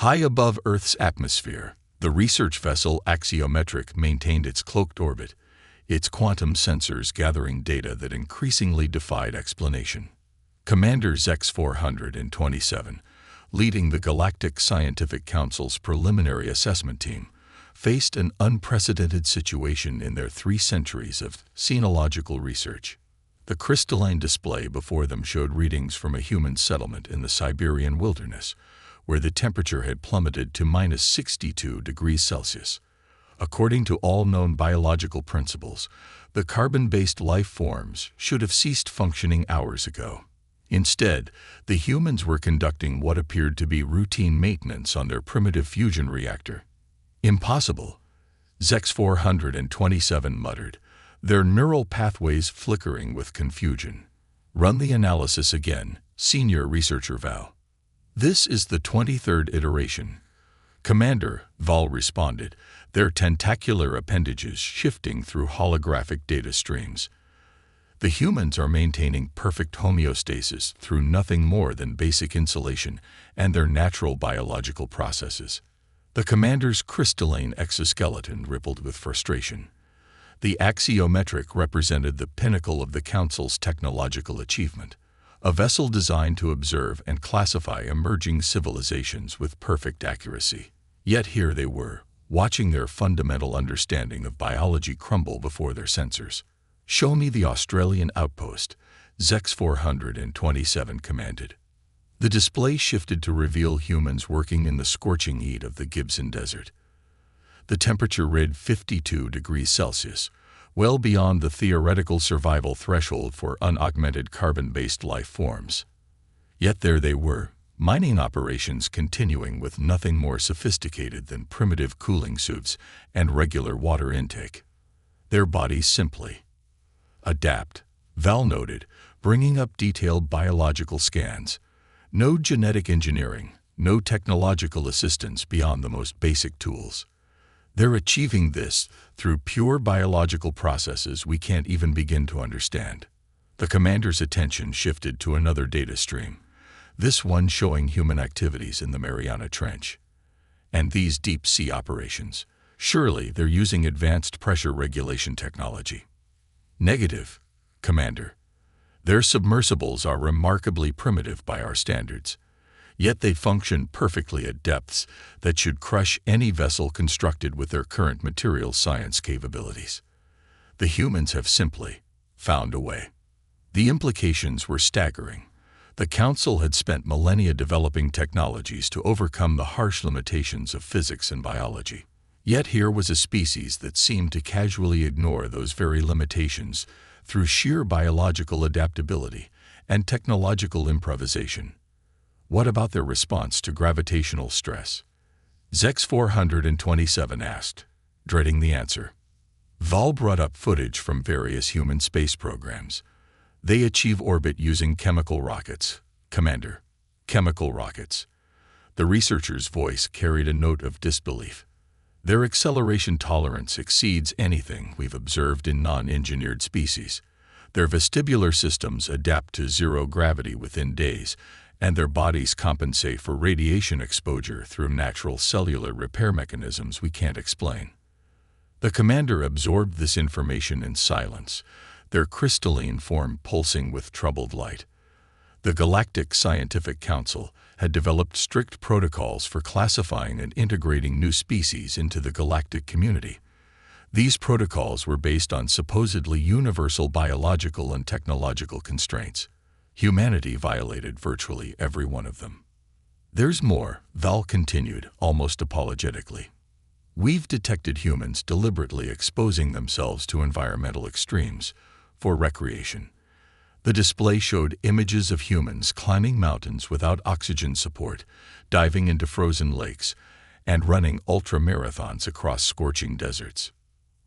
High above Earth's atmosphere, the research vessel Axiometric maintained its cloaked orbit, its quantum sensors gathering data that increasingly defied explanation. Commander Zex 427, leading the Galactic Scientific Council's preliminary assessment team, faced an unprecedented situation in their 3 centuries of xenological research. The crystalline display before them showed readings from a human settlement in the Siberian wilderness, where the temperature had plummeted to minus 62 degrees Celsius. According to all known biological principles, the carbon-based life forms should have ceased functioning hours ago. Instead, the humans were conducting what appeared to be routine maintenance on their primitive fusion reactor. Impossible, Zex 427 muttered, their neural pathways flickering with confusion. Run the analysis again, senior researcher Val. This is the 23rd iteration. Commander, Val responded, their tentacular appendages shifting through holographic data streams. The humans are maintaining perfect homeostasis through nothing more than basic insulation and their natural biological processes. The commander's crystalline exoskeleton rippled with frustration. The Axiometric represented the pinnacle of the Council's technological achievement, a vessel designed to observe and classify emerging civilizations with perfect accuracy. Yet here they were, watching their fundamental understanding of biology crumble before their sensors. "Show me the Australian outpost," Zex 427 commanded. The display shifted to reveal humans working in the scorching heat of the Gibson Desert. The temperature read 52 degrees Celsius, well beyond the theoretical survival threshold for unaugmented carbon-based life forms. Yet there they were, mining operations continuing with nothing more sophisticated than primitive cooling suits and regular water intake. Their bodies simply adapt, Val noted, bringing up detailed biological scans. No genetic engineering, no technological assistance beyond the most basic tools. They're achieving this through pure biological processes we can't even begin to understand. The commander's attention shifted to another data stream, this one showing human activities in the Mariana Trench. And these deep-sea operations, surely they're using advanced pressure regulation technology. Negative, Commander. Their submersibles are remarkably primitive by our standards, yet they function perfectly at depths that should crush any vessel constructed with their current material science capabilities. The humans have simply found a way. The implications were staggering. The Council had spent millennia developing technologies to overcome the harsh limitations of physics and biology. Yet here was a species that seemed to casually ignore those very limitations through sheer biological adaptability and technological improvisation. What about their response to gravitational stress? Zex 427 asked, dreading the answer. Val brought up footage from various human space programs. They achieve orbit using chemical rockets, Commander. Chemical rockets. The researcher's voice carried a note of disbelief. Their acceleration tolerance exceeds anything we've observed in non-engineered species. Their vestibular systems adapt to zero gravity within days, and their bodies compensate for radiation exposure through natural cellular repair mechanisms we can't explain. The commander absorbed this information in silence, their crystalline form pulsing with troubled light. The Galactic Scientific Council had developed strict protocols for classifying and integrating new species into the galactic community. These protocols were based on supposedly universal biological and technological constraints. Humanity violated virtually every one of them. There's more, Val continued, almost apologetically. We've detected humans deliberately exposing themselves to environmental extremes for recreation. The display showed images of humans climbing mountains without oxygen support, diving into frozen lakes, and running ultra-marathons across scorching deserts.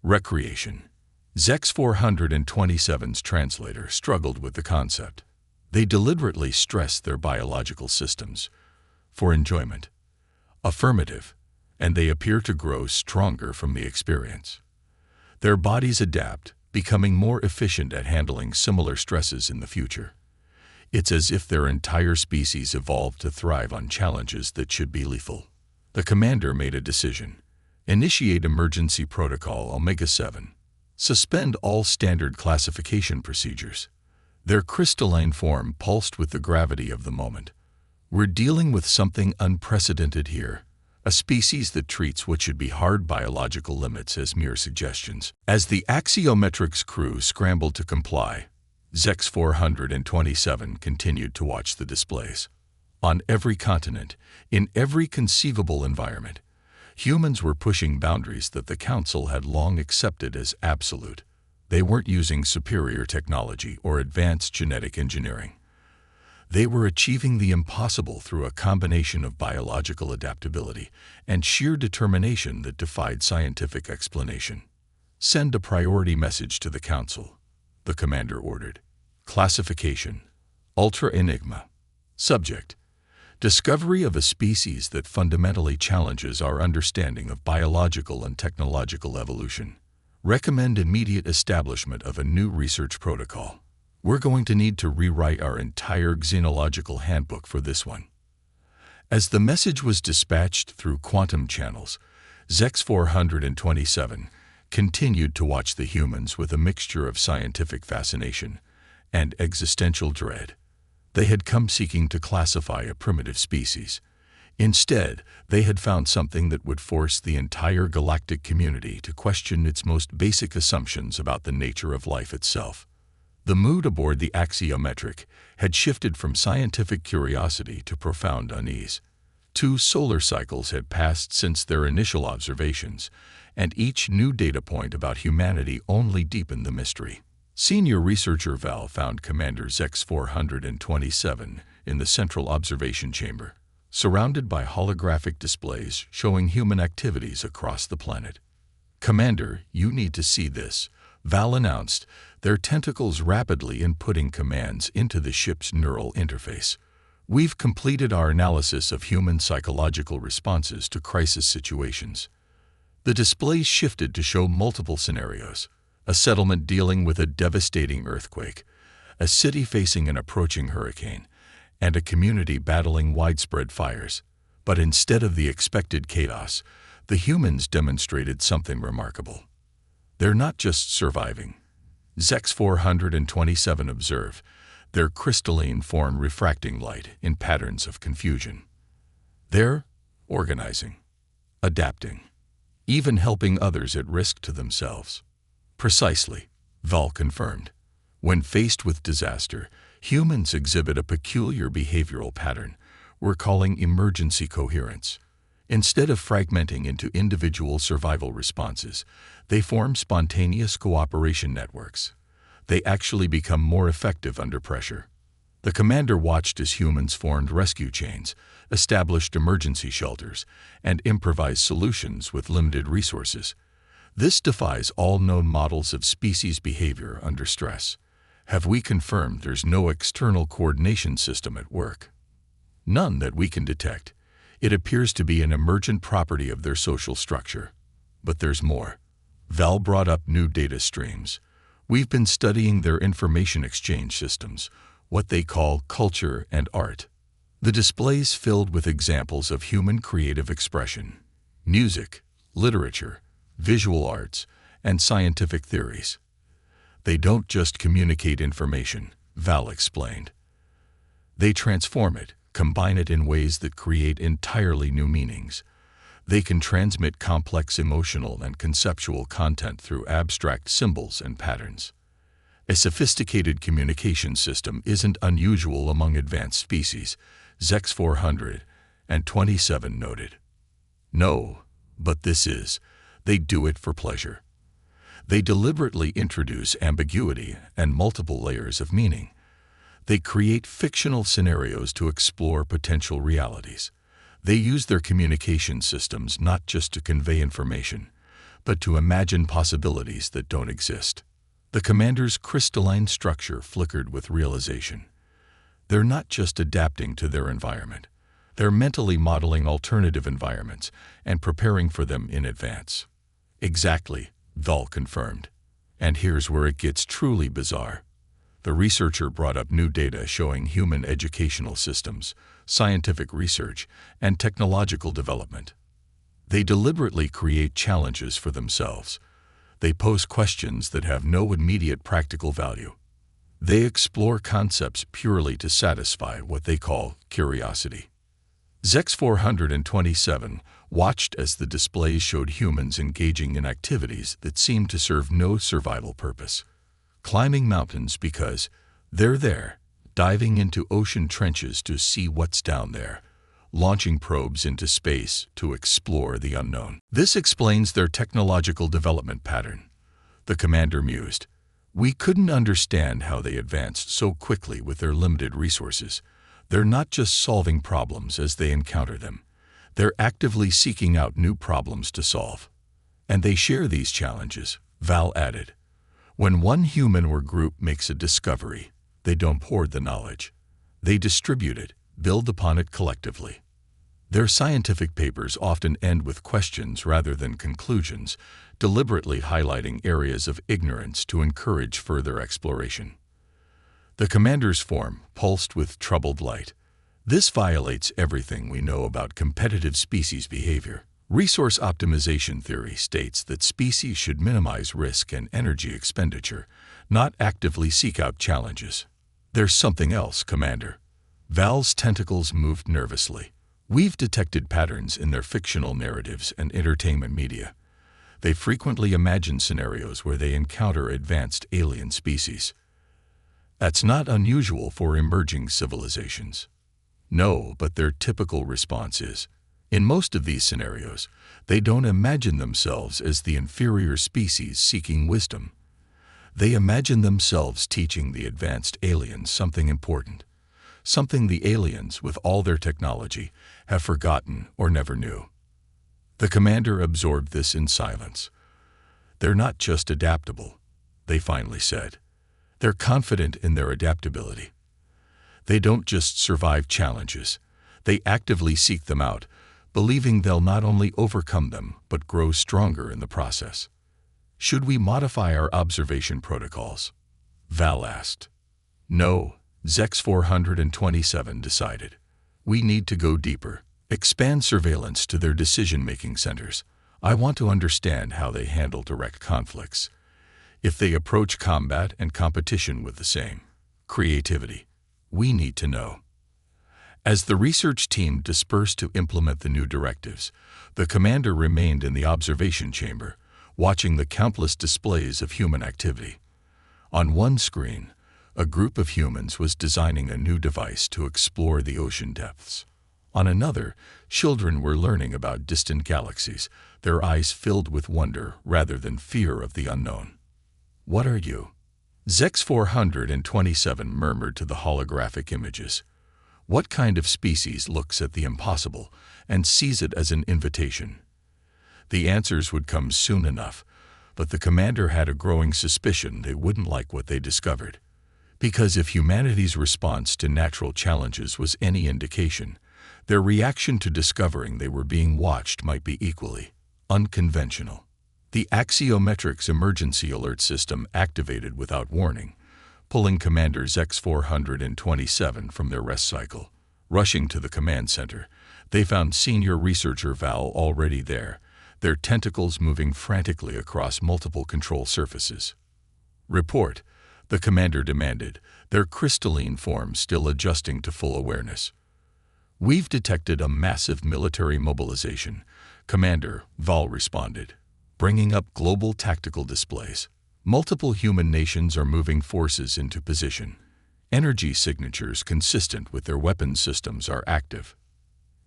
Recreation. Zex 427's translator struggled with the concept. They deliberately stressed their biological systems for enjoyment. Affirmative, and they appear to grow stronger from the experience. Their bodies adapt, becoming more efficient at handling similar stresses in the future. It's as if their entire species evolved to thrive on challenges that should be lethal. The commander made a decision. Initiate emergency protocol Omega-7. Suspend all standard classification procedures. Their crystalline form pulsed with the gravity of the moment. We're dealing with something unprecedented here. A species that treats what should be hard biological limits as mere suggestions. As the Axiometric's crew scrambled to comply, Zex 427 continued to watch the displays. On every continent, in every conceivable environment, humans were pushing boundaries that the Council had long accepted as absolute. They weren't using superior technology or advanced genetic engineering. They were achieving the impossible through a combination of biological adaptability and sheer determination that defied scientific explanation. Send a priority message to the Council, the commander ordered. Classification: Ultra Enigma. Subject: discovery of a species that fundamentally challenges our understanding of biological and technological evolution. Recommend immediate establishment of a new research protocol. We're going to need to rewrite our entire xenological handbook for this one. As the message was dispatched through quantum channels, Zex 427 continued to watch the humans with a mixture of scientific fascination and existential dread. They had come seeking to classify a primitive species. Instead, they had found something that would force the entire galactic community to question its most basic assumptions about the nature of life itself. The mood aboard the Axiometric had shifted from scientific curiosity to profound unease. 2 solar cycles had passed since their initial observations, and each new data point about humanity only deepened the mystery. Senior researcher Val found Commander Zex 427 in the central observation chamber, surrounded by holographic displays showing human activities across the planet. "Commander, you need to see this," Val announced, their tentacles rapidly inputting commands into the ship's neural interface. "We've completed our analysis of human psychological responses to crisis situations." The displays shifted to show multiple scenarios: a settlement dealing with a devastating earthquake, a city facing an approaching hurricane, and a community battling widespread fires. But instead of the expected chaos, the humans demonstrated something remarkable. They're not just surviving, Zex 427 observed, their crystalline form refracting light in patterns of confusion. They're organizing, adapting, even helping others at risk to themselves. Precisely, Val confirmed. When faced with disaster, humans exhibit a peculiar behavioral pattern we're calling emergency coherence. Instead of fragmenting into individual survival responses, they form spontaneous cooperation networks. They actually become more effective under pressure. The commander watched as humans formed rescue chains, established emergency shelters, and improvised solutions with limited resources. This defies all known models of species behavior under stress. Have we confirmed there's no external coordination system at work? None that we can detect. It appears to be an emergent property of their social structure. But there's more. Val brought up new data streams. We've been studying their information exchange systems, what they call culture and art. The displays filled with examples of human creative expression, music, literature, visual arts, and scientific theories. They don't just communicate information, Val explained. They transform it, combine it in ways that create entirely new meanings. They can transmit complex emotional and conceptual content through abstract symbols and patterns. A sophisticated communication system isn't unusual among advanced species, Zex 427 noted. No, but this is. They do it for pleasure. They deliberately introduce ambiguity and multiple layers of meaning. They create fictional scenarios to explore potential realities. They use their communication systems not just to convey information, but to imagine possibilities that don't exist. The commander's crystalline structure flickered with realization. They're not just adapting to their environment. They're mentally modeling alternative environments and preparing for them in advance. Exactly, Val confirmed. And here's where it gets truly bizarre. The researcher brought up new data showing human educational systems, scientific research, and technological development. They deliberately create challenges for themselves. They pose questions that have no immediate practical value. They explore concepts purely to satisfy what they call curiosity. ZEX 427 watched as the displays showed humans engaging in activities that seemed to serve no survival purpose. Climbing mountains because they're there, diving into ocean trenches to see what's down there, launching probes into space to explore the unknown. This explains their technological development pattern. The commander mused. We couldn't understand how they advanced so quickly with their limited resources. They're not just solving problems as they encounter them. They're actively seeking out new problems to solve. And they share these challenges, Val added. When one human or group makes a discovery, they don't hoard the knowledge. They distribute it, build upon it collectively. Their scientific papers often end with questions rather than conclusions, deliberately highlighting areas of ignorance to encourage further exploration. The commander's form pulsed with troubled light. This violates everything we know about competitive species behavior. Resource optimization theory states that species should minimize risk and energy expenditure, not actively seek out challenges. There's something else, Commander. Val's tentacles moved nervously. We've detected patterns in their fictional narratives and entertainment media. They frequently imagine scenarios where they encounter advanced alien species. That's not unusual for emerging civilizations. No, but their typical response is, in most of these scenarios, they don't imagine themselves as the inferior species seeking wisdom. They imagine themselves teaching the advanced aliens something important, something the aliens, with all their technology, have forgotten or never knew. The commander absorbed this in silence. They're not just adaptable, they finally said. They're confident in their adaptability. They don't just survive challenges, they actively seek them out, believing they'll not only overcome them, but grow stronger in the process. Should we modify our observation protocols? Val asked. No, ZEX 427 decided. We need to go deeper, expand surveillance to their decision-making centers. I want to understand how they handle direct conflicts. If they approach combat and competition with the same creativity, we need to know. As the research team dispersed to implement the new directives, the commander remained in the observation chamber, watching the countless displays of human activity. On one screen, a group of humans was designing a new device to explore the ocean depths. On another, children were learning about distant galaxies, their eyes filled with wonder rather than fear of the unknown. What are you? ZEX 427 murmured to the holographic images. What kind of species looks at the impossible and sees it as an invitation? The answers would come soon enough, but the commander had a growing suspicion they wouldn't like what they discovered. Because if humanity's response to natural challenges was any indication, their reaction to discovering they were being watched might be equally unconventional. The Axiometrics emergency alert system activated without warning, pulling Commander ZEX 427 from their rest cycle. Rushing to the command center, they found senior researcher Val already there, their tentacles moving frantically across multiple control surfaces. Report, the commander demanded, their crystalline form still adjusting to full awareness. We've detected a massive military mobilization, Commander, Val responded, bringing up global tactical displays. Multiple human nations are moving forces into position. Energy signatures consistent with their weapons systems are active.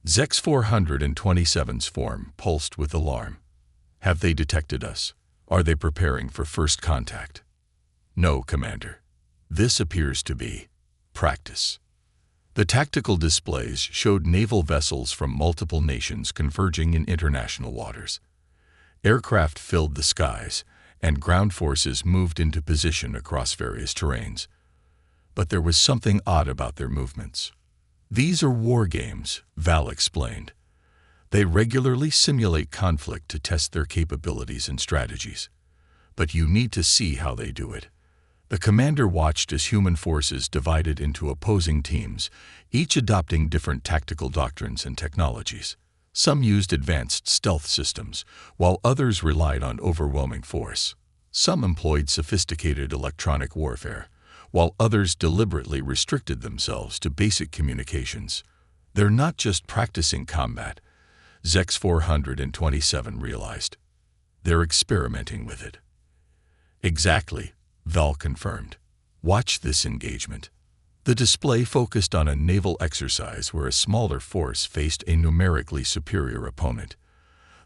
ZEX 427's form pulsed with alarm. Have they detected us? Are they preparing for first contact? No, Commander. This appears to be practice. The tactical displays showed naval vessels from multiple nations converging in international waters. Aircraft filled the skies, and ground forces moved into position across various terrains. But there was something odd about their movements. These are war games, Val explained. They regularly simulate conflict to test their capabilities and strategies. But you need to see how they do it. The commander watched as human forces divided into opposing teams, each adopting different tactical doctrines and technologies. Some used advanced stealth systems, while others relied on overwhelming force. Some employed sophisticated electronic warfare, while others deliberately restricted themselves to basic communications. They're not just practicing combat, Zex 427 realized. They're experimenting with it. Exactly, Val confirmed. Watch this engagement. The display focused on a naval exercise where a smaller force faced a numerically superior opponent.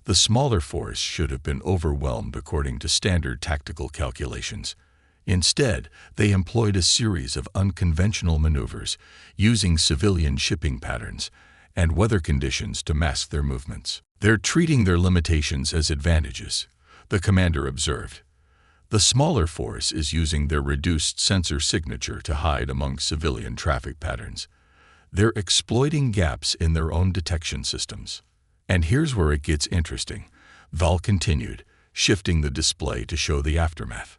The smaller force should have been overwhelmed according to standard tactical calculations. Instead, they employed a series of unconventional maneuvers, using civilian shipping patterns and weather conditions to mask their movements. They're treating their limitations as advantages, the commander observed. The smaller force is using their reduced sensor signature to hide among civilian traffic patterns. They're exploiting gaps in their own detection systems. And here's where it gets interesting, Val continued, shifting the display to show the aftermath.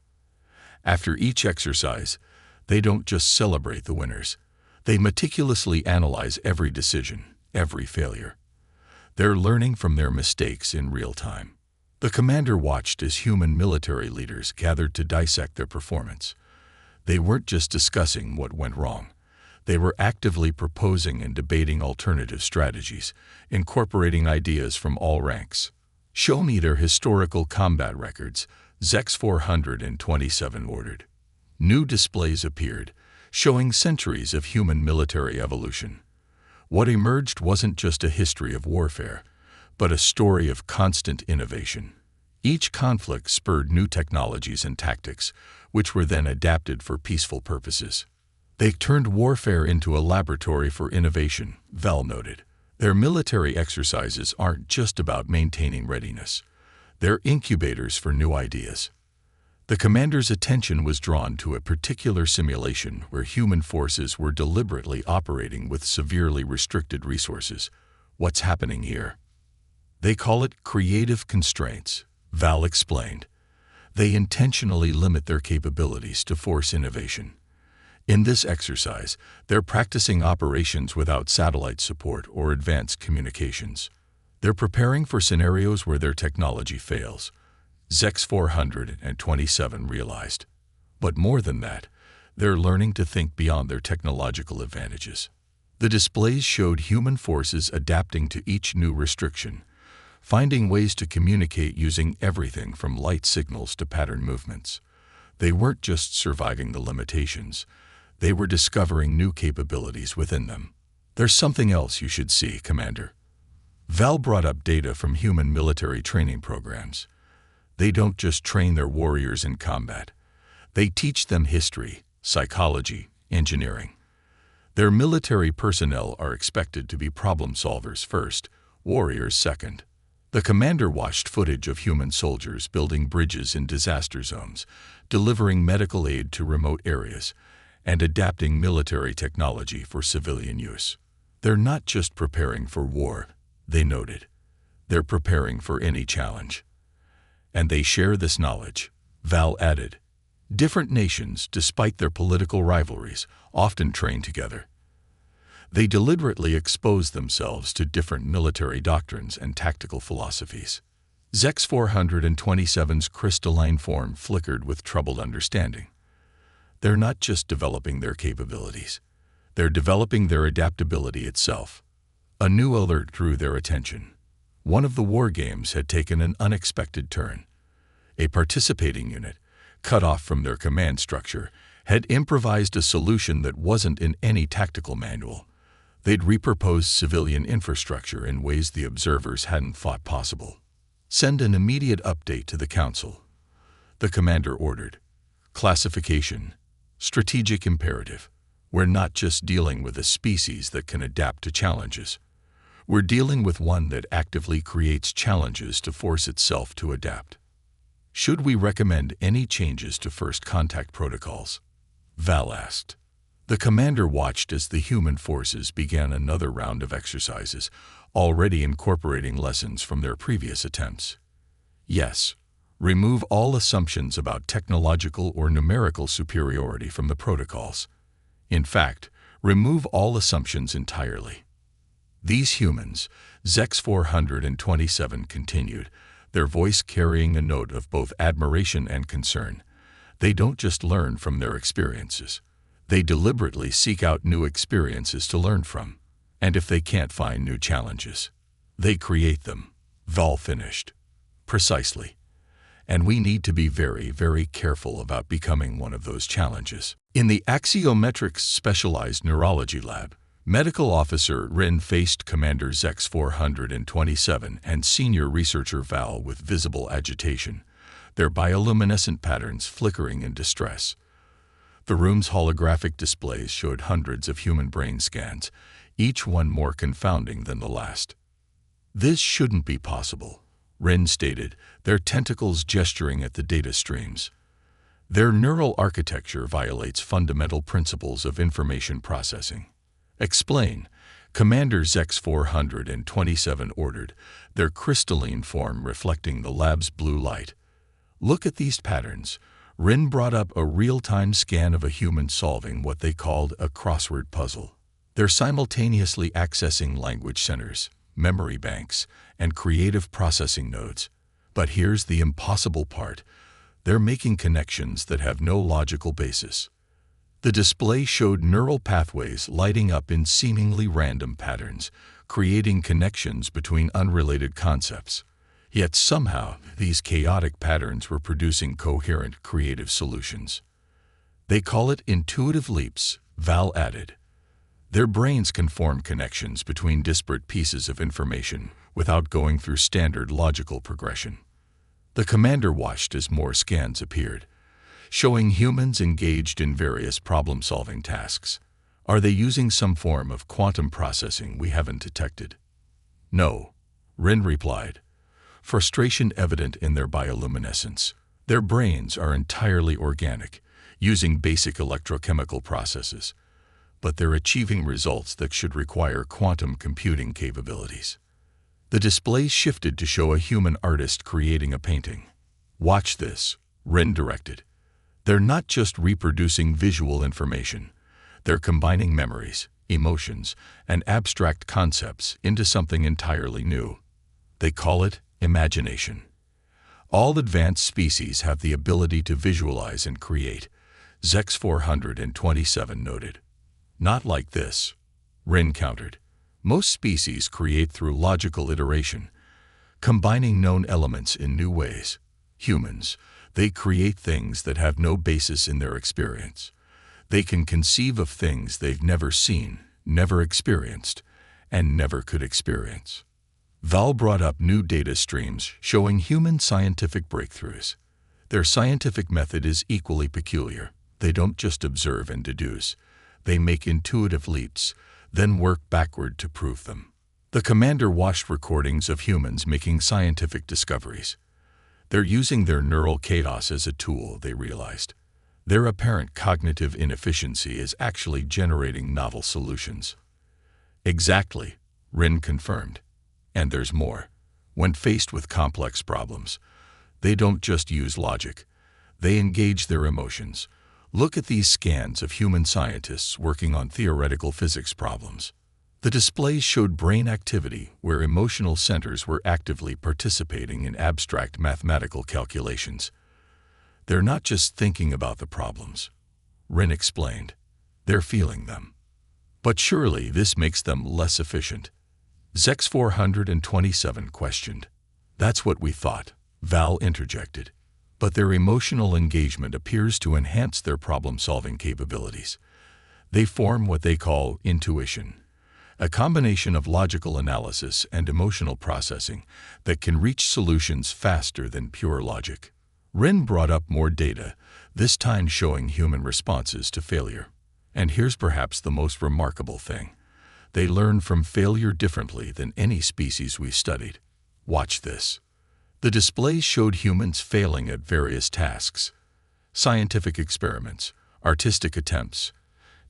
After each exercise, they don't just celebrate the winners. They meticulously analyze every decision, every failure. They're learning from their mistakes in real time. The commander watched as human military leaders gathered to dissect their performance. They weren't just discussing what went wrong. They were actively proposing and debating alternative strategies, incorporating ideas from all ranks. Show me their historical combat records, Zex 427 ordered. New displays appeared, showing centuries of human military evolution. What emerged wasn't just a history of warfare, but a story of constant innovation. Each conflict spurred new technologies and tactics, which were then adapted for peaceful purposes. They turned warfare into a laboratory for innovation, Val noted. Their military exercises aren't just about maintaining readiness. They're incubators for new ideas. The commander's attention was drawn to a particular simulation where human forces were deliberately operating with severely restricted resources. What's happening here? They call it creative constraints, Val explained. They intentionally limit their capabilities to force innovation. In this exercise, they're practicing operations without satellite support or advanced communications. They're preparing for scenarios where their technology fails, Zex 427 realized. But more than that, they're learning to think beyond their technological advantages. The displays showed human forces adapting to each new restriction, finding ways to communicate using everything from light signals to pattern movements. They weren't just surviving the limitations. They were discovering new capabilities within them. There's something else you should see, Commander. Val brought up data from human military training programs. They don't just train their warriors in combat. They teach them history, psychology, engineering. Their military personnel are expected to be problem solvers first, warriors second. The commander watched footage of human soldiers building bridges in disaster zones, delivering medical aid to remote areas, and adapting military technology for civilian use. They're not just preparing for war, they noted. They're preparing for any challenge. And they share this knowledge, Val added. Different nations, despite their political rivalries, often train together. They deliberately expose themselves to different military doctrines and tactical philosophies. Zex 427's crystalline form flickered with troubled understanding. They're not just developing their capabilities. They're developing their adaptability itself. A new alert drew their attention. One of the war games had taken an unexpected turn. A participating unit, cut off from their command structure, had improvised a solution that wasn't in any tactical manual. They'd repurposed civilian infrastructure in ways the observers hadn't thought possible. Send an immediate update to the Council, the commander ordered. Classification, strategic imperative. We're not just dealing with a species that can adapt to challenges. We're dealing with one that actively creates challenges to force itself to adapt. Should we recommend any changes to first contact protocols? Val asked. The commander watched as the human forces began another round of exercises, already incorporating lessons from their previous attempts. Yes, remove all assumptions about technological or numerical superiority from the protocols. In fact, remove all assumptions entirely. These humans, ZEX 427 continued, their voice carrying a note of both admiration and concern. They don't just learn from their experiences. They deliberately seek out new experiences to learn from. And if they can't find new challenges, they create them. Val finished. Precisely. And we need to be very, very careful about becoming one of those challenges. In the Axiometrics Specialized Neurology Lab, Medical Officer Rin faced Commander ZEX 427 and Senior Researcher Val with visible agitation, their bioluminescent patterns flickering in distress. The room's holographic displays showed hundreds of human brain scans, each one more confounding than the last. "This shouldn't be possible," Rin stated, their tentacles gesturing at the data streams. "Their neural architecture violates fundamental principles of information processing." "Explain," Commander ZEX 427 ordered, their crystalline form reflecting the lab's blue light. "Look at these patterns." Rin brought up a real-time scan of a human solving what they called a crossword puzzle. They're simultaneously accessing language centers, memory banks, and creative processing nodes. But here's the impossible part. They're making connections that have no logical basis. The display showed neural pathways lighting up in seemingly random patterns, creating connections between unrelated concepts. Yet somehow, these chaotic patterns were producing coherent, creative solutions. "They call it intuitive leaps," Val added. "Their brains can form connections between disparate pieces of information without going through standard logical progression." The commander watched as more scans appeared, showing humans engaged in various problem-solving tasks. "Are they using some form of quantum processing we haven't detected?" "No," Rin replied, frustration evident in their bioluminescence. "Their brains are entirely organic, using basic electrochemical processes, but they're achieving results that should require quantum computing capabilities." The display shifted to show a human artist creating a painting. "Watch this," Rin directed. "They're not just reproducing visual information. They're combining memories, emotions, and abstract concepts into something entirely new. They call it imagination. All advanced species have the ability to visualize and create," ZEX 427 noted. "Not like this," Rin countered. "Most species create through logical iteration, combining known elements in new ways. Humans, they create things that have no basis in their experience. They can conceive of things they've never seen, never experienced, and never could experience." Val brought up new data streams showing human scientific breakthroughs. Their scientific method is equally peculiar. They don't just observe and deduce. They make intuitive leaps, then work backward to prove them. The commander watched recordings of humans making scientific discoveries. They're using their neural chaos as a tool, they realized. Their apparent cognitive inefficiency is actually generating novel solutions. "Exactly," Rin confirmed. "And there's more. When faced with complex problems, they don't just use logic. They engage their emotions. Look at these scans of human scientists working on theoretical physics problems." The displays showed brain activity where emotional centers were actively participating in abstract mathematical calculations. "They're not just thinking about the problems," Rin explained. "They're feeling them." "But surely this makes them less efficient?" ZEX 427 questioned. "That's what we thought," Val interjected. "But their emotional engagement appears to enhance their problem-solving capabilities. They form what they call intuition, a combination of logical analysis and emotional processing that can reach solutions faster than pure logic." Rin brought up more data, this time showing human responses to failure. "And here's perhaps the most remarkable thing. They learn from failure differently than any species we've studied. Watch this." The displays showed humans failing at various tasks, scientific experiments, artistic attempts,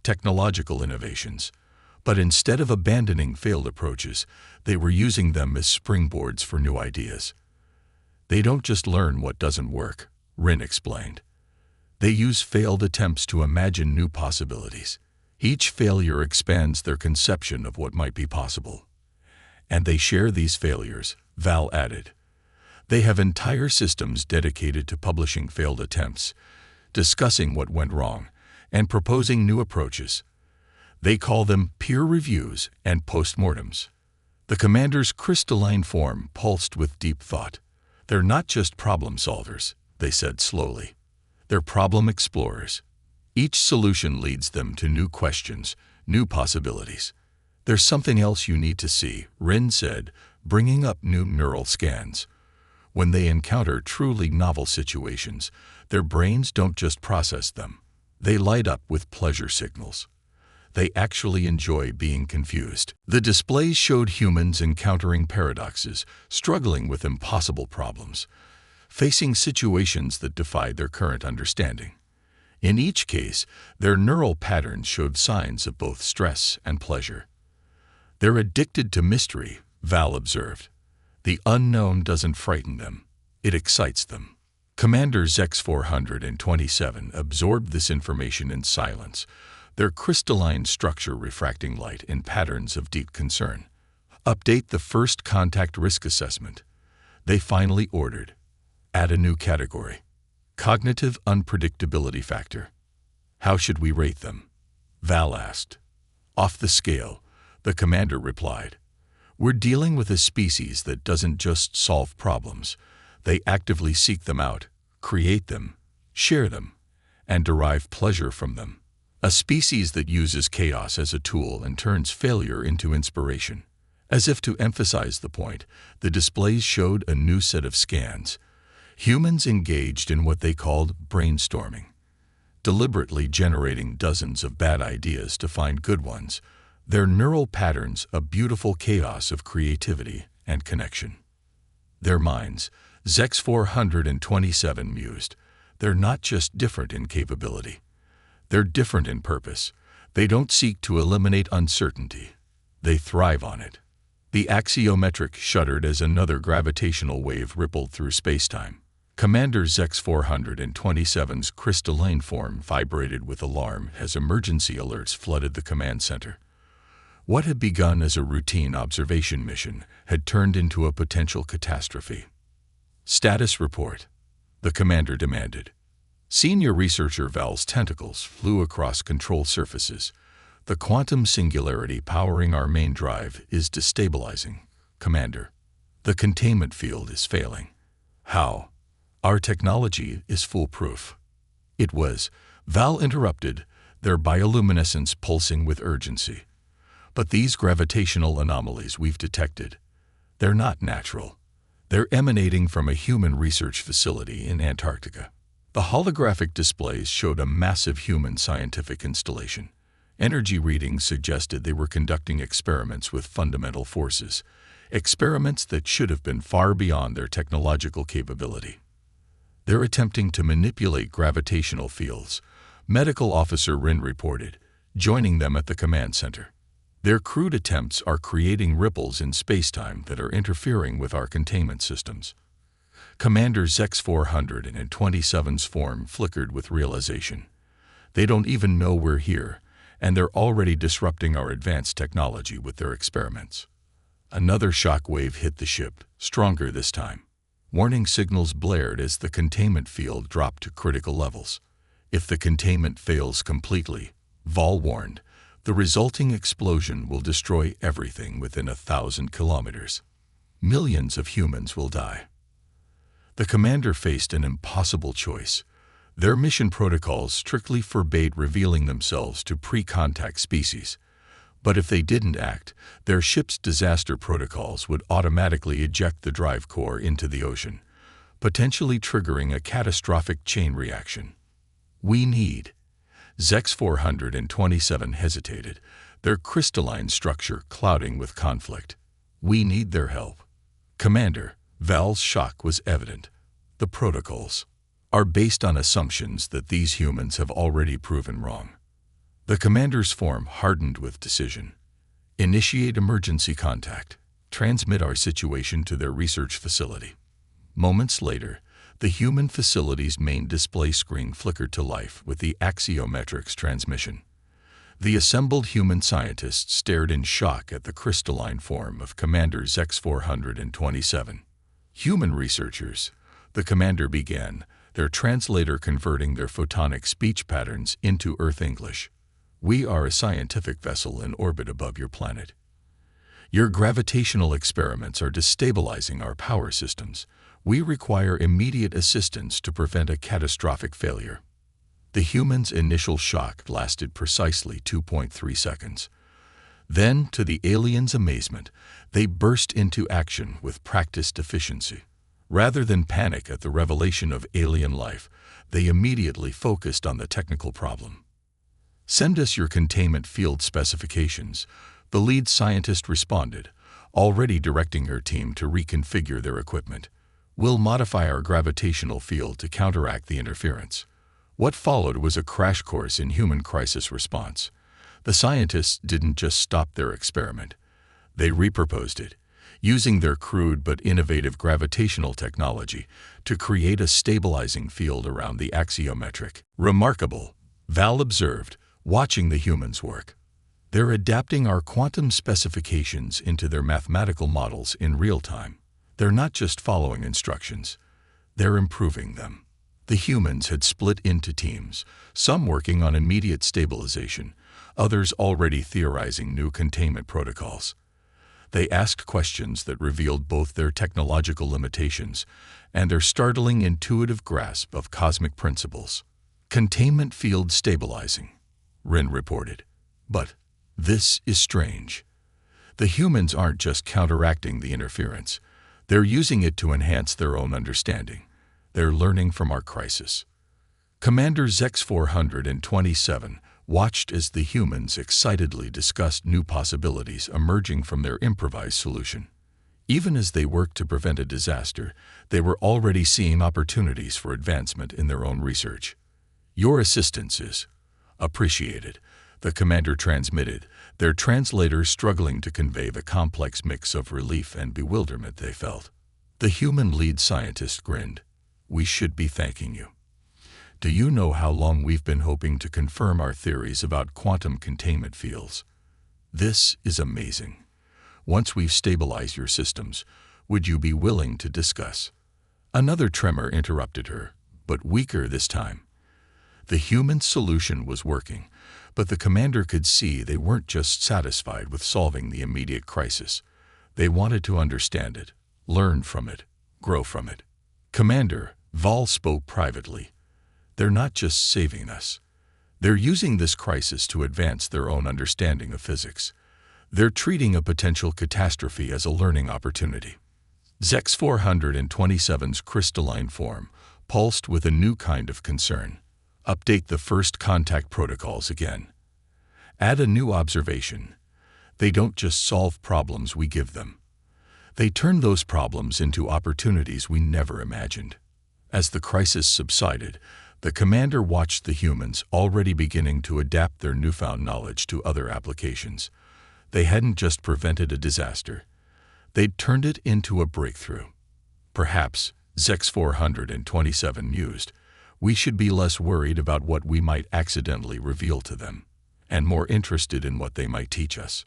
technological innovations. But instead of abandoning failed approaches, they were using them as springboards for new ideas. "They don't just learn what doesn't work," Rin explained. "They use failed attempts to imagine new possibilities. Each failure expands their conception of what might be possible." And they share these failures, Val added. They have entire systems dedicated to publishing failed attempts, discussing what went wrong, and proposing new approaches. They call them peer reviews and postmortems. The commander's crystalline form pulsed with deep thought. They're not just problem solvers, they said slowly. They're problem explorers. Each solution leads them to new questions, new possibilities. There's something else you need to see, Rin said, bringing up new neural scans. When they encounter truly novel situations, their brains don't just process them. They light up with pleasure signals. They actually enjoy being confused. The displays showed humans encountering paradoxes, struggling with impossible problems, facing situations that defied their current understanding. In each case, their neural patterns showed signs of both stress and pleasure. They're addicted to mystery, Val observed. The unknown doesn't frighten them. It excites them. Commander Zex 427 absorbed this information in silence, their crystalline structure refracting light in patterns of deep concern. Update the first contact risk assessment. They finally ordered. Add a new category. Cognitive unpredictability factor. How should we rate them? Val asked. Off the scale, the commander replied. We're dealing with a species that doesn't just solve problems. They actively seek them out, create them, share them, and derive pleasure from them. A species that uses chaos as a tool and turns failure into inspiration. As if to emphasize the point, the displays showed a new set of scans. Humans engaged in what they called brainstorming, deliberately generating dozens of bad ideas to find good ones. Their neural patterns a beautiful chaos of creativity and connection. Their minds, Zex 427 mused, they're not just different in capability. They're different in purpose. They don't seek to eliminate uncertainty. They thrive on it. The axiometric shuddered as another gravitational wave rippled through spacetime. Commander Zex 427's crystalline form vibrated with alarm as emergency alerts flooded the command center. What had begun as a routine observation mission had turned into a potential catastrophe. Status report, the commander demanded. Senior researcher Val's tentacles flew across control surfaces. The quantum singularity powering our main drive is destabilizing, Commander. The containment field is failing. How? Our technology is foolproof. It was. Val interrupted, their bioluminescence pulsing with urgency. But these gravitational anomalies we've detected, they're not natural. They're emanating from a human research facility in Antarctica. The holographic displays showed a massive human scientific installation. Energy readings suggested they were conducting experiments with fundamental forces, experiments that should have been far beyond their technological capability. They're attempting to manipulate gravitational fields, Medical Officer Rin reported, joining them at the command center. Their crude attempts are creating ripples in spacetime that are interfering with our containment systems. Commander Zex 427's form flickered with realization. They don't even know we're here, and they're already disrupting our advanced technology with their experiments. Another shock wave hit the ship, stronger this time. Warning signals blared as the containment field dropped to critical levels. If the containment fails completely, Val warned, the resulting explosion will destroy everything within 1,000 kilometers. Millions of humans will die. The commander faced an impossible choice. Their mission protocols strictly forbade revealing themselves to pre-contact species. But if they didn't act, their ship's disaster protocols would automatically eject the drive core into the ocean, potentially triggering a catastrophic chain reaction. We need. Zex 427 hesitated, their crystalline structure clouding with conflict. We need their help. Commander, Val's shock was evident. The protocols are based on assumptions that these humans have already proven wrong. The commander's form hardened with decision. Initiate emergency contact. Transmit our situation to their research facility. Moments later, the human facility's main display screen flickered to life with the axiometrics transmission. The assembled human scientists stared in shock at the crystalline form of Commander ZEX-427. Human researchers, the commander began, their translator converting their photonic speech patterns into Earth English. We are a scientific vessel in orbit above your planet. Your gravitational experiments are destabilizing our power systems. We require immediate assistance to prevent a catastrophic failure. The humans' initial shock lasted precisely 2.3 seconds. Then, to the aliens' amazement, they burst into action with practiced efficiency. Rather than panic at the revelation of alien life, they immediately focused on the technical problem. "Send us your containment field specifications," the lead scientist responded, already directing her team to reconfigure their equipment. "We'll modify our gravitational field to counteract the interference." What followed was a crash course in human crisis response. The scientists didn't just stop their experiment. They reproposed it, using their crude but innovative gravitational technology to create a stabilizing field around the axiometric. "Remarkable," Val observed, watching the humans work. "They're adapting our quantum specifications into their mathematical models in real time. They're not just following instructions, they're improving them." The humans had split into teams, some working on immediate stabilization, others already theorizing new containment protocols. They asked questions that revealed both their technological limitations and their startling intuitive grasp of cosmic principles. "Containment field stabilizing," Rin reported. "But this is strange. The humans aren't just counteracting the interference. They're using it to enhance their own understanding. They're learning from our crisis." Commander ZEX-427 watched as the humans excitedly discussed new possibilities emerging from their improvised solution. Even as they worked to prevent a disaster, they were already seeing opportunities for advancement in their own research. "Your assistance is appreciated," the commander transmitted, their translator struggling to convey the complex mix of relief and bewilderment they felt. The human lead scientist grinned. "We should be thanking you. Do you know how long we've been hoping to confirm our theories about quantum containment fields? This is amazing. Once we've stabilized your systems, would you be willing to discuss?" Another tremor interrupted her, but weaker this time. The human solution was working, but the commander could see they weren't just satisfied with solving the immediate crisis. They wanted to understand it, learn from it, grow from it. "Commander," Val spoke privately, "they're not just saving us. They're using this crisis to advance their own understanding of physics. They're treating a potential catastrophe as a learning opportunity." ZEX-427's crystalline form pulsed with a new kind of concern. "Update the first contact protocols again. Add a new observation. They don't just solve problems we give them. They turn those problems into opportunities we never imagined." As the crisis subsided, the commander watched the humans already beginning to adapt their newfound knowledge to other applications. They hadn't just prevented a disaster. They'd turned it into a breakthrough. Perhaps, ZEX-427 mused, we should be less worried about what we might accidentally reveal to them, and more interested in what they might teach us.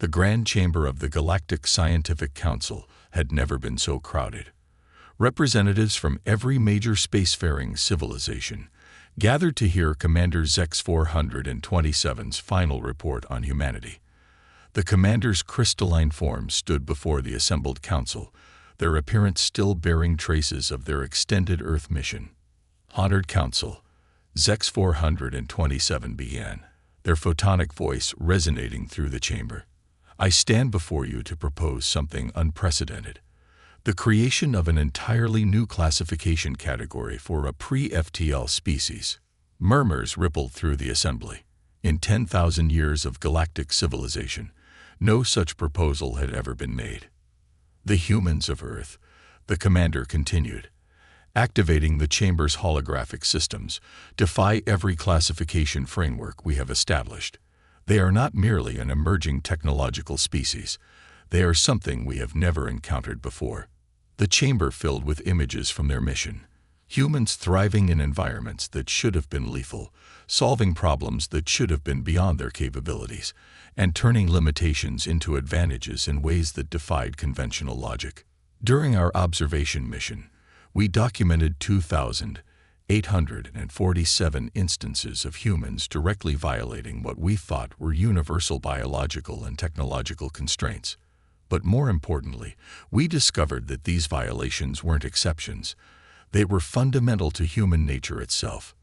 The grand chamber of the Galactic Scientific Council had never been so crowded. Representatives from every major spacefaring civilization gathered to hear Commander ZEX-427's final report on humanity. The commander's crystalline form stood before the assembled council, their appearance still bearing traces of their extended Earth mission. "Honored Council," ZEX-427 began, their photonic voice resonating through the chamber. "I stand before you to propose something unprecedented. The creation of an entirely new classification category for a pre-FTL species." Murmurs rippled through the assembly. In 10,000 years of galactic civilization, no such proposal had ever been made. "The humans of Earth," the commander continued, activating the chamber's holographic systems, defy every classification framework we have established. They are not merely an emerging technological species. They are something we have never encountered before. The chamber filled with images from their mission. Humans thriving in environments that should have been lethal, solving problems that should have been beyond their capabilities, and turning limitations into advantages in ways that defied conventional logic. During our observation mission, we documented 2,847 instances of humans directly violating what we thought were universal biological and technological constraints. But more importantly, we discovered that these violations weren't exceptions. They were fundamental to human nature itself.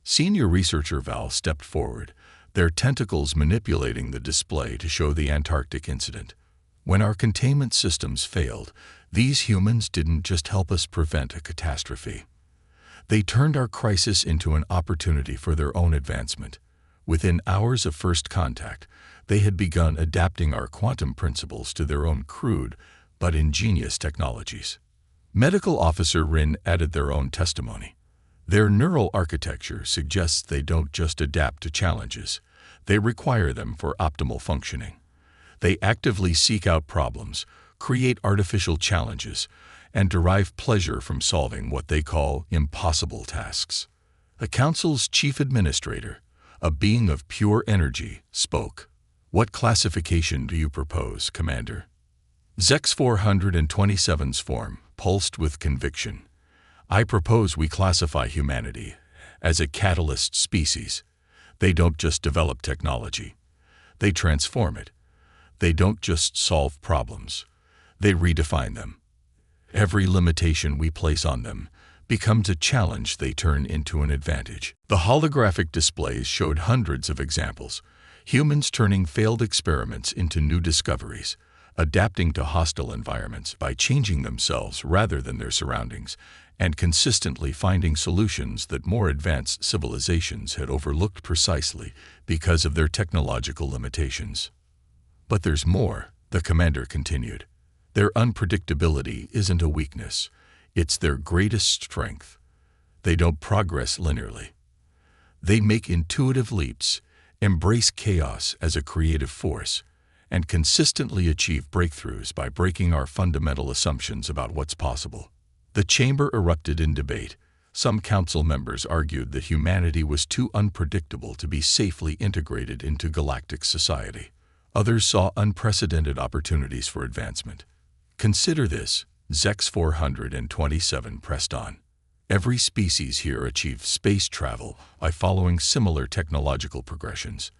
Senior researcher Val stepped forward, their tentacles manipulating the display to show the Antarctic incident. When our containment systems failed, these humans didn't just help us prevent a catastrophe. They turned our crisis into an opportunity for their own advancement. Within hours of first contact, they had begun adapting our quantum principles to their own crude but ingenious technologies. Medical Officer Rin added their own testimony. Their neural architecture suggests they don't just adapt to challenges, they require them for optimal functioning. They actively seek out problems, create artificial challenges, and derive pleasure from solving what they call impossible tasks. The Council's chief administrator, a being of pure energy, spoke. "What classification do you propose, Commander?" Zex 427's form pulsed with conviction. "I propose we classify humanity as a catalyst species. They don't just develop technology. They transform it. They don't just solve problems. They redefine them. Every limitation we place on them becomes a challenge they turn into an advantage." The holographic displays showed hundreds of examples, humans turning failed experiments into new discoveries, adapting to hostile environments by changing themselves rather than their surroundings, and consistently finding solutions that more advanced civilizations had overlooked precisely because of their technological limitations. "But there's more," the commander continued. "Their unpredictability isn't a weakness. It's their greatest strength. They don't progress linearly. They make intuitive leaps, embrace chaos as a creative force, and consistently achieve breakthroughs by breaking our fundamental assumptions about what's possible." The chamber erupted in debate. Some council members argued that humanity was too unpredictable to be safely integrated into galactic society. Others saw unprecedented opportunities for advancement. "Consider this," Zex 427 pressed on. "Every species here achieves space travel by following similar technological progressions.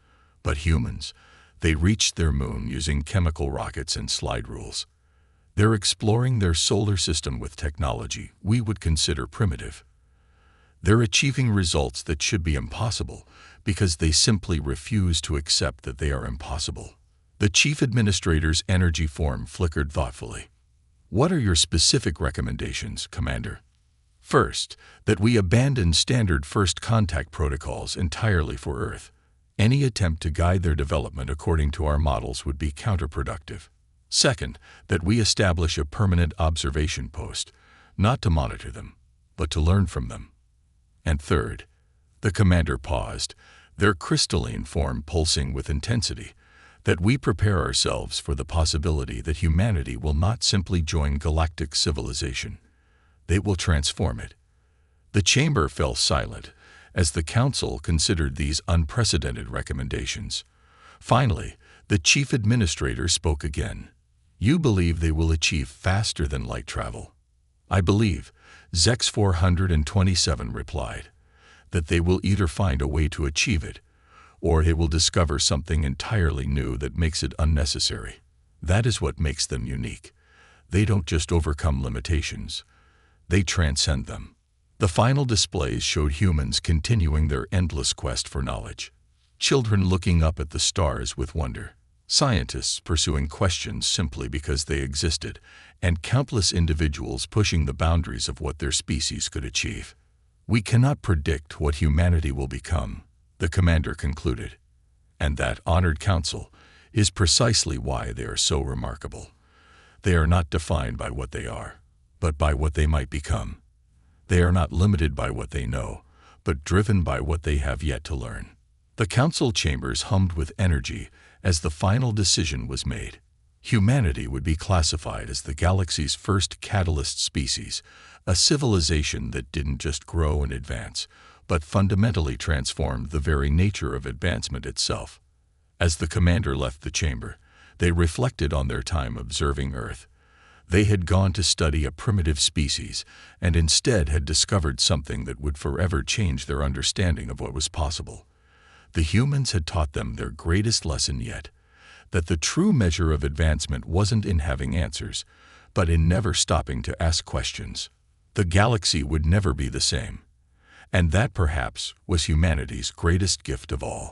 But humans, they reached their moon using chemical rockets and slide rules. They're exploring their solar system with technology we would consider primitive. They're achieving results that should be impossible because they simply refuse to accept that they are impossible." The chief administrator's energy form flickered thoughtfully. "What are your specific recommendations, Commander?" "First, that we abandon standard first contact protocols entirely for Earth. Any attempt to guide their development according to our models would be counterproductive. Second, that we establish a permanent observation post, not to monitor them, but to learn from them. And third," the commander paused, their crystalline form pulsing with intensity, "that we prepare ourselves for the possibility that humanity will not simply join galactic civilization. They will transform it." The chamber fell silent as the council considered these unprecedented recommendations. Finally, the chief administrator spoke again. "You believe they will achieve faster than light travel?" "I believe," Zex 427 replied, "that they will either find a way to achieve it, or they will discover something entirely new that makes it unnecessary. That is what makes them unique. They don't just overcome limitations, they transcend them." The final displays showed humans continuing their endless quest for knowledge. Children looking up at the stars with wonder, scientists pursuing questions simply because they existed, and countless individuals pushing the boundaries of what their species could achieve. "We cannot predict what humanity will become," the commander concluded. "And that, honored council, is precisely why they are so remarkable. They are not defined by what they are, but by what they might become. They are not limited by what they know, but driven by what they have yet to learn." The council chambers hummed with energy as the final decision was made. Humanity would be classified as the galaxy's first catalyst species, a civilization that didn't just grow and advance, but fundamentally transformed the very nature of advancement itself. As the commander left the chamber, they reflected on their time observing Earth. They had gone to study a primitive species and instead had discovered something that would forever change their understanding of what was possible. The humans had taught them their greatest lesson yet, that the true measure of advancement wasn't in having answers, but in never stopping to ask questions. The galaxy would never be the same, and that perhaps was humanity's greatest gift of all.